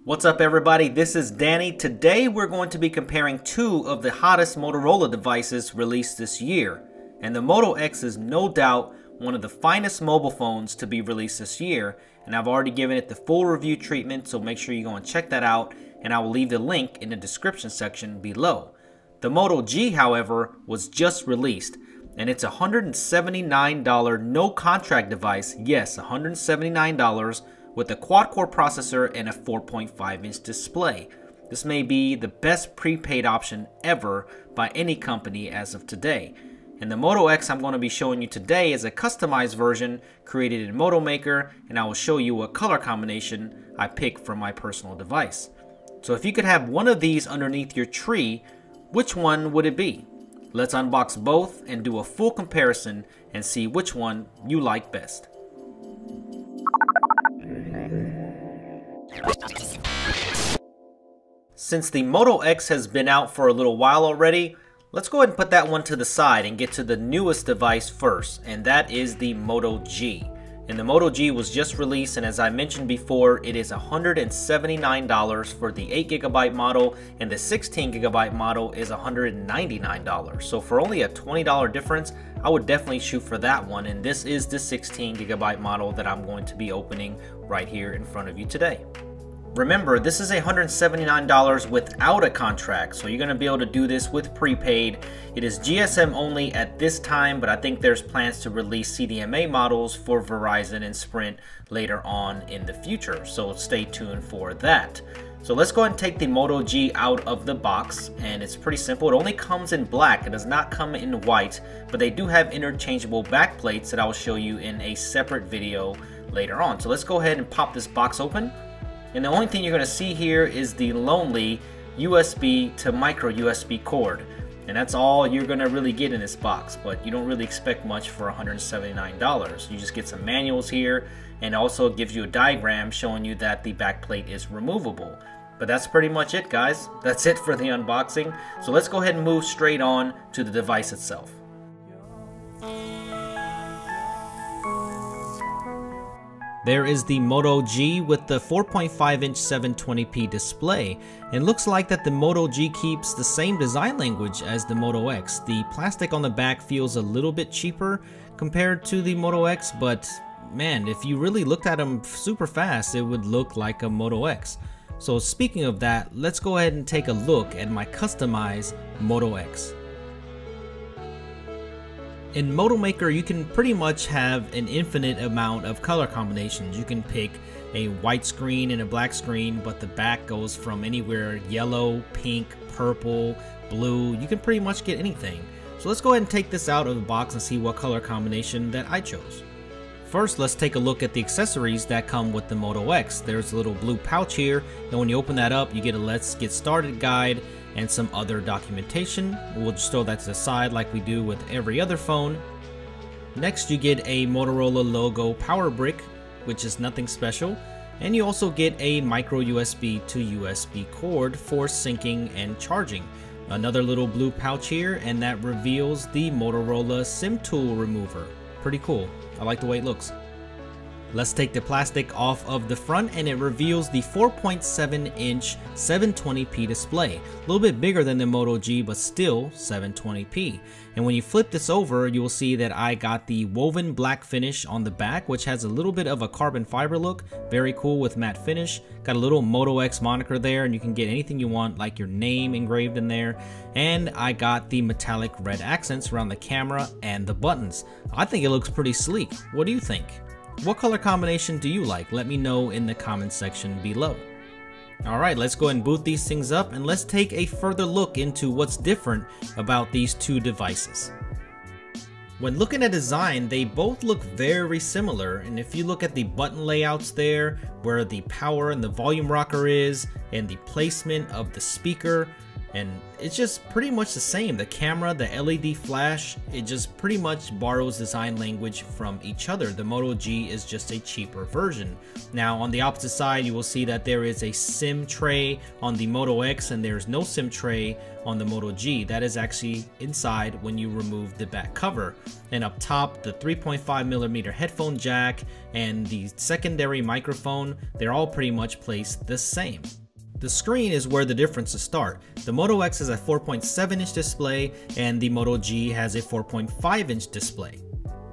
What's up everybody, this is Danny. Today we're going to be comparing two of the hottest Motorola devices released this year. And the Moto X is no doubt one of the finest mobile phones to be released this year. And I've already given it the full review treatment, so make sure you go and check that out. And I will leave the link in the description section below. The Moto G, however, was just released. And it's a $179 no contract device. Yes, $179 with a quad-core processor and a 4.5-inch display. This may be the best prepaid option ever by any company as of today. And the Moto X I'm going to be showing you today is a customized version created in Moto Maker, and I will show you what color combination I picked for my personal device. So if you could have one of these underneath your tree, which one would it be? Let's unbox both and do a full comparison and see which one you like best. Since the Moto X has been out for a little while already, let's go ahead and put that one to the side and get to the newest device first, and that is the Moto G. And the Moto G was just released, and as I mentioned before, it is $179 for the 8GB model, and the 16GB model is $199. So for only a $20 difference, I would definitely shoot for that one, and this is the 16GB model that I'm going to be opening right here in front of you today. Remember, this is $179 without a contract, so you're going to be able to do this with prepaid. It is GSM only at this time, but I think there's plans to release CDMA models for Verizon and Sprint later on in the future, so stay tuned for that. So let's go ahead and take the Moto G out of the box, and it's pretty simple. It only comes in black, it does not come in white, but they do have interchangeable back plates that I will show you in a separate video later on. So let's go ahead and pop this box open. And the only thing you're going to see here is the lonely USB to micro USB cord. And that's all you're going to really get in this box, but you don't really expect much for $179. You just get some manuals here, and also it gives you a diagram showing you that the back plate is removable. But that's pretty much it, guys. That's it for the unboxing. So let's go ahead and move straight on to the device itself. There is the Moto G with the 4.5-inch 720p display, and looks like that the Moto G keeps the same design language as the Moto X. The plastic on the back feels a little bit cheaper compared to the Moto X, but man, if you really looked at them super fast, it would look like a Moto X. So speaking of that, let's go ahead and take a look at my customized Moto X. In Moto Maker, you can pretty much have an infinite amount of color combinations. You can pick a white screen and a black screen, but the back goes from anywhere yellow, pink, purple, blue. You can pretty much get anything. So let's go ahead and take this out of the box and see what color combination that I chose. First, let's take a look at the accessories that come with the Moto X. There's a little blue pouch here, and when you open that up, you get a Let's Get Started guide and some other documentation. We'll just throw that to the side like we do with every other phone. Next, you get a Motorola logo power brick, which is nothing special, and you also get a micro USB to USB cord for syncing and charging. Another little blue pouch here, and that reveals the Motorola SIM tool remover. Pretty cool. I like the way it looks. Let's take the plastic off of the front, and it reveals the 4.7-inch 720p display. A little bit bigger than the Moto G, but still 720p. And when you flip this over, you will see that I got the woven black finish on the back, which has a little bit of a carbon fiber look. Very cool with matte finish. Got a little Moto X moniker there, and you can get anything you want, like your name engraved in there. And I got the metallic red accents around the camera and the buttons. I think it looks pretty sleek. What do you think? What color combination do you like? Let me know in the comment section below. Alright, let's go ahead and boot these things up, and let's take a further look into what's different about these two devices. When looking at design, they both look very similar, and if you look at the button layouts there, where the power and the volume rocker is, and the placement of the speaker, and it's just pretty much the same. The camera, the LED flash, it just pretty much borrows design language from each other. The Moto G is just a cheaper version. Now on the opposite side, you will see that there is a SIM tray on the Moto X and there's no SIM tray on the Moto G. That is actually inside when you remove the back cover. And up top, the 3.5mm headphone jack and the secondary microphone, they're all pretty much placed the same. The screen is where the differences start. The Moto X has a 4.7-inch display and the Moto G has a 4.5-inch display.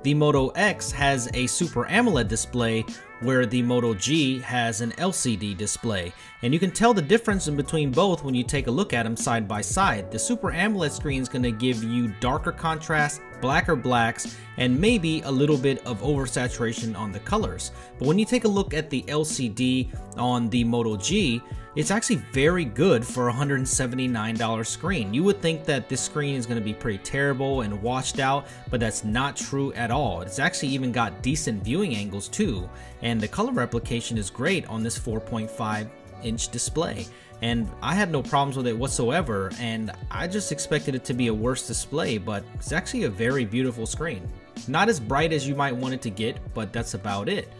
The Moto X has a Super AMOLED display where the Moto G has an LCD display. And you can tell the difference in between both when you take a look at them side by side. The Super AMOLED screen is going to give you darker contrast, blacker blacks, and maybe a little bit of oversaturation on the colors. But when you take a look at the LCD on the Moto G, it's actually very good for a $179 screen. You would think that this screen is going to be pretty terrible and washed out, but that's not true at all. It's actually even got decent viewing angles too, and the color replication is great on this 4.5-inch display. And I had no problems with it whatsoever, and I just expected it to be a worse display, but it's actually a very beautiful screen. Not as bright as you might want it to get, but that's about it.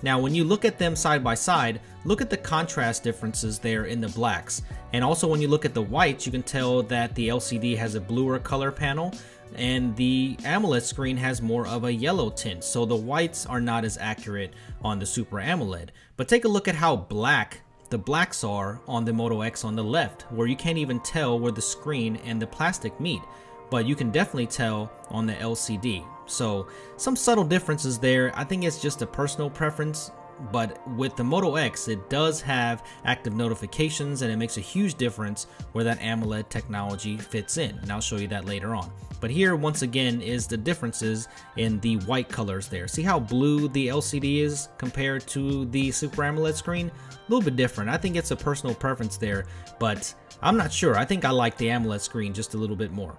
Now when you look at them side by side, look at the contrast differences there in the blacks. And also when you look at the whites, you can tell that the LCD has a bluer color panel and the AMOLED screen has more of a yellow tint. So the whites are not as accurate on the Super AMOLED. But take a look at how black the blacks are on the Moto X on the left, where you can't even tell where the screen and the plastic meet. But you can definitely tell on the LCD. So some subtle differences there. I think it's just a personal preference, but with the Moto X, it does have active notifications and it makes a huge difference where that AMOLED technology fits in. And I'll show you that later on. But here, once again, is the differences in the white colors there. See how blue the LCD is compared to the Super AMOLED screen? A little bit different. I think it's a personal preference there, but I'm not sure. I think I like the AMOLED screen just a little bit more.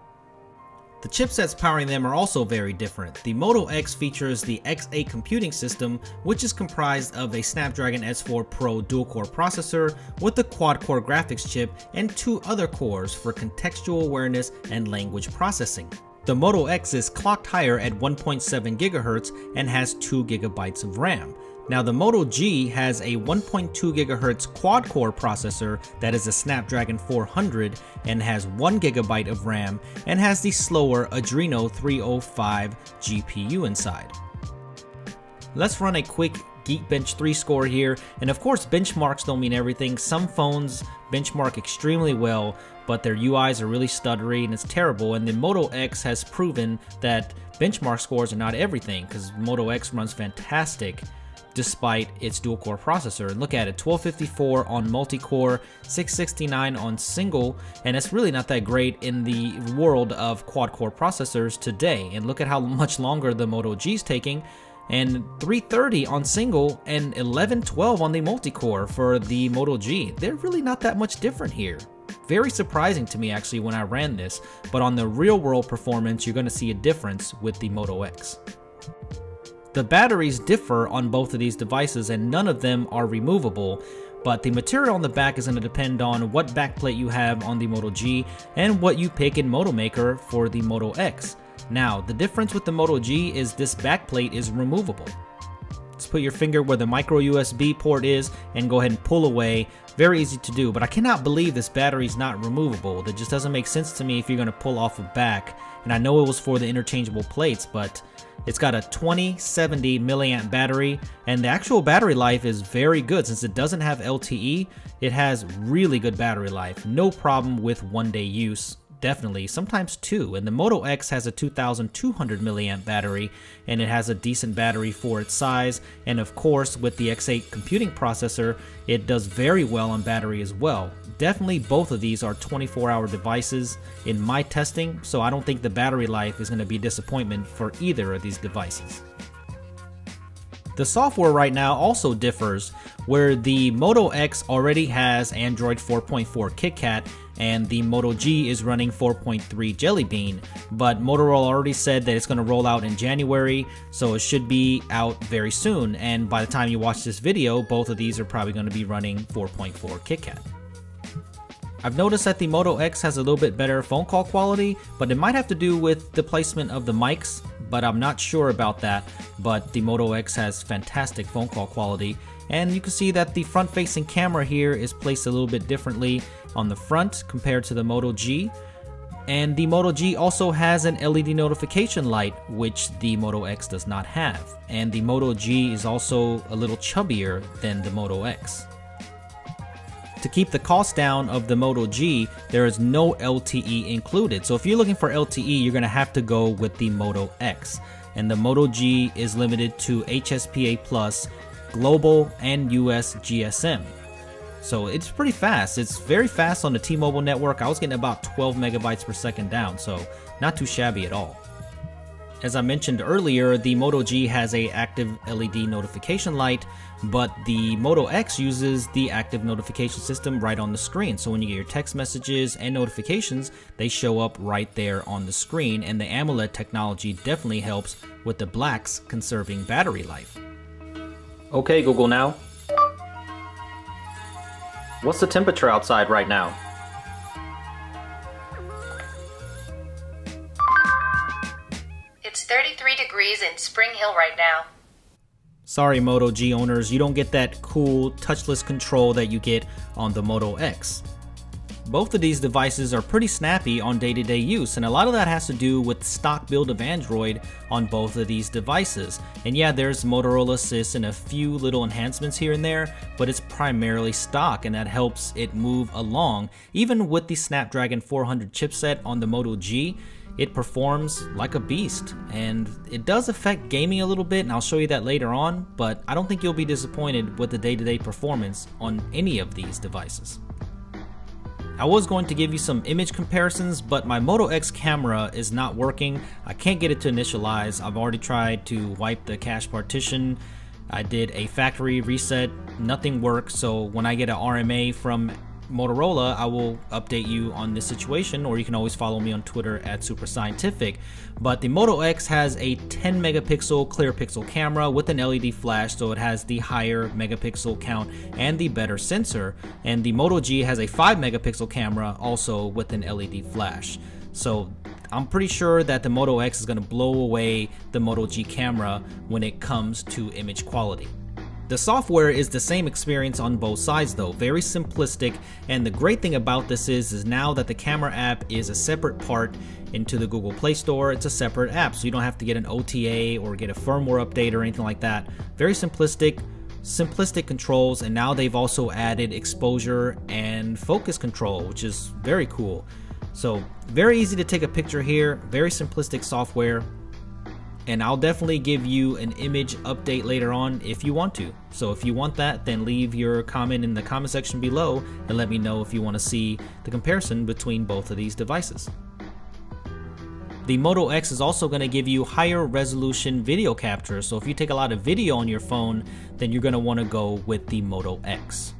The chipsets powering them are also very different. The Moto X features the X8 computing system, which is comprised of a Snapdragon S4 Pro dual-core processor with a quad-core graphics chip and 2 other cores for contextual awareness and language processing. The Moto X is clocked higher at 1.7 GHz and has 2 GB of RAM. Now the Moto G has a 1.2 GHz quad-core processor that is a Snapdragon 400 and has 1 GB of RAM and has the slower Adreno 305 GPU inside. Let's run a quick Geekbench 3 score here, and of course benchmarks don't mean everything. Some phones benchmark extremely well, but their UIs are really stuttery and it's terrible, and the Moto X has proven that benchmark scores are not everything, because Moto X runs fantastic despite its dual-core processor. And look at it, 1254 on multi-core, 669 on single, and it's really not that great in the world of quad-core processors today. And look at how much longer the Moto G is taking, and 330 on single and 1112 on the multi-core for the Moto G. They're really not that much different here. Very surprising to me actually when I ran this, but on the real-world performance, you're going to see a difference with the Moto X. The batteries differ on both of these devices and none of them are removable, but the material on the back is going to depend on what backplate you have on the Moto G and what you pick in Moto Maker for the Moto X. Now, the difference with the Moto G is this backplate is removable. Just put your finger where the micro USB port is and go ahead and pull away. Very easy to do, but I cannot believe this battery is not removable. That just doesn't make sense to me if you're going to pull off a back. And I know it was for the interchangeable plates, but it's got a 2070 milliamp battery, and the actual battery life is very good. Since it doesn't have LTE, it has really good battery life. No problem with one-day use. Definitely, sometimes 2. And the Moto X has a 2200 milliamp battery, and it has a decent battery for its size. And of course, with the X8 computing processor, it does very well on battery as well. Definitely both of these are 24-hour devices in my testing, so I don't think the battery life is going to be a disappointment for either of these devices. The software right now also differs, where the Moto X already has Android 4.4 KitKat and the Moto G is running 4.3 Jelly Bean, but Motorola already said that it's going to roll out in January, so it should be out very soon, and by the time you watch this video, both of these are probably going to be running 4.4 KitKat. I've noticed that the Moto X has a little bit better phone call quality, but it might have to do with the placement of the mics, but I'm not sure about that. But the Moto X has fantastic phone call quality, and you can see that the front-facing camera here is placed a little bit differently on the front compared to the Moto G. And the Moto G also has an LED notification light, which the Moto X does not have. And the Moto G is also a little chubbier than the Moto X. To keep the cost down of the Moto G, there is no LTE included. So if you're looking for LTE, you're going to have to go with the Moto X. And the Moto G is limited to HSPA+, global, and US GSM. So it's pretty fast. It's very fast on the T-Mobile network. I was getting about 12 megabytes per second down, so not too shabby at all. As I mentioned earlier, the Moto G has a active LED notification light, but the Moto X uses the active notification system right on the screen. So when you get your text messages and notifications, they show up right there on the screen, and the AMOLED technology definitely helps with the blacks conserving battery life. Okay, Google now. What's the temperature outside right now? It's 33 degrees in Spring Hill right now. Sorry, Moto G owners, you don't get that cool touchless control that you get on the Moto X. Both of these devices are pretty snappy on day-to-day use, and a lot of that has to do with the stock build of Android on both of these devices. And yeah, there's Motorola Assist and a few little enhancements here and there, but it's primarily stock, and that helps it move along. Even with the Snapdragon 400 chipset on the Moto G, it performs like a beast, and it does affect gaming a little bit, and I'll show you that later on, but I don't think you'll be disappointed with the day-to-day performance on any of these devices. I was going to give you some image comparisons, but my Moto X camera is not working. I can't get it to initialize. I've already tried to wipe the cache partition. I did a factory reset, nothing works, so when I get an RMA from Motorola, I will update you on this situation, or you can always follow me on Twitter at SuperScientific. But the Moto X has a 10 megapixel clear pixel camera with an LED flash, so it has the higher megapixel count and the better sensor. And the Moto G has a 5 megapixel camera also with an LED flash. So I'm pretty sure that the Moto X is going to blow away the Moto G camera when it comes to image quality. The software is the same experience on both sides though, very simplistic, and the great thing about this is now that the camera app is a separate part into the Google Play Store, it's a separate app, so you don't have to get an OTA or get a firmware update or anything like that. Very simplistic controls, and now they've also added exposure and focus control, which is very cool. So very easy to take a picture here, very simplistic software. And I'll definitely give you an image update later on if you want to. So if you want that, then leave your comment in the comment section below and let me know if you want to see the comparison between both of these devices. The Moto X is also going to give you higher resolution video capture. So if you take a lot of video on your phone, then you're going to want to go with the Moto X.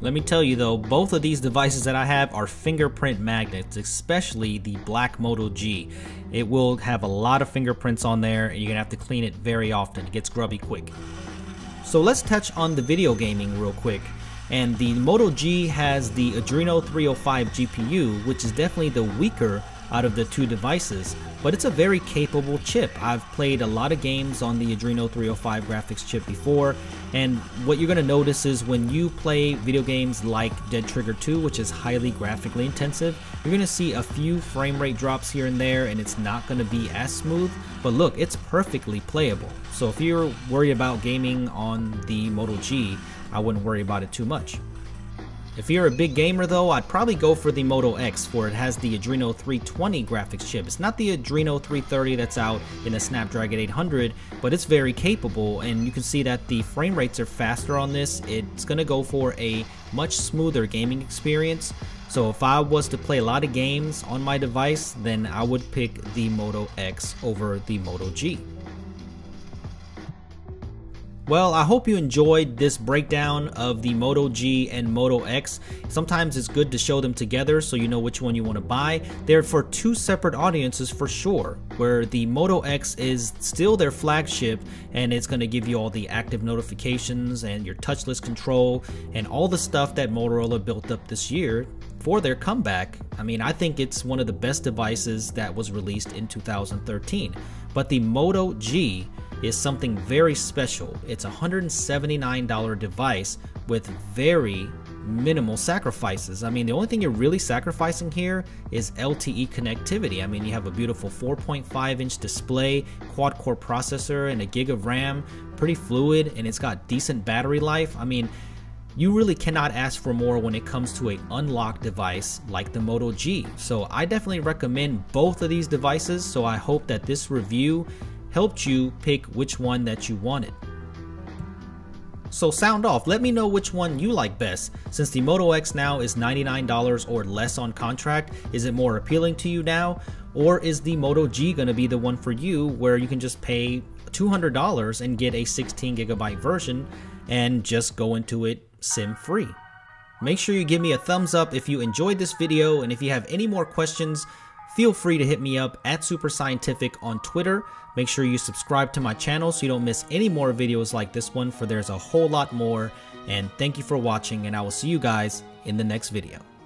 Let me tell you though, both of these devices that I have are fingerprint magnets, especially the black Moto G. It will have a lot of fingerprints on there, and you're gonna have to clean it very often. It gets grubby quick. So let's touch on the video gaming real quick. And the Moto G has the Adreno 305 GPU, which is definitely the weaker out of the two devices, but it's a very capable chip. I've played a lot of games on the Adreno 305 graphics chip before, and what you're going to notice is when you play video games like Dead Trigger 2, which is highly graphically intensive, you're going to see a few frame rate drops here and there, and it's not going to be as smooth, but look, it's perfectly playable. So if you're worried about gaming on the Moto G, I wouldn't worry about it too much. If you're a big gamer though, I'd probably go for the Moto X, for it has the Adreno 320 graphics chip. It's not the Adreno 330 that's out in the Snapdragon 800, but it's very capable, and you can see that the frame rates are faster on this. It's going to go for a much smoother gaming experience. So if I was to play a lot of games on my device, then I would pick the Moto X over the Moto G. Well, I hope you enjoyed this breakdown of the Moto G and Moto X. Sometimes it's good to show them together so you know which one you want to buy. They're for two separate audiences for sure, where the Moto X is still their flagship and it's going to give you all the active notifications and your touchless control and all the stuff that Motorola built up this year for their comeback. I mean, I think it's one of the best devices that was released in 2013. But the Moto G is something very special. It's a $179 device with very minimal sacrifices. I mean, the only thing you're really sacrificing here is LTE connectivity. I mean, you have a beautiful 4.5-inch display, quad-core processor, and a gig of RAM, pretty fluid, and it's got decent battery life. I mean, you really cannot ask for more when it comes to an unlocked device like the Moto G. So I definitely recommend both of these devices, so I hope that this review helped you pick which one that you wanted. So sound off, let me know which one you like best. Since the Moto X now is $99 or less on contract, is it more appealing to you now? Or is the Moto G gonna be the one for you where you can just pay $200 and get a 16GB version and just go into it SIM free? Make sure you give me a thumbs up if you enjoyed this video, and if you have any more questions, feel free to hit me up at Super Scientific on Twitter. Make sure you subscribe to my channel so you don't miss any more videos like this one, for there's a whole lot more. And thank you for watching, and I will see you guys in the next video.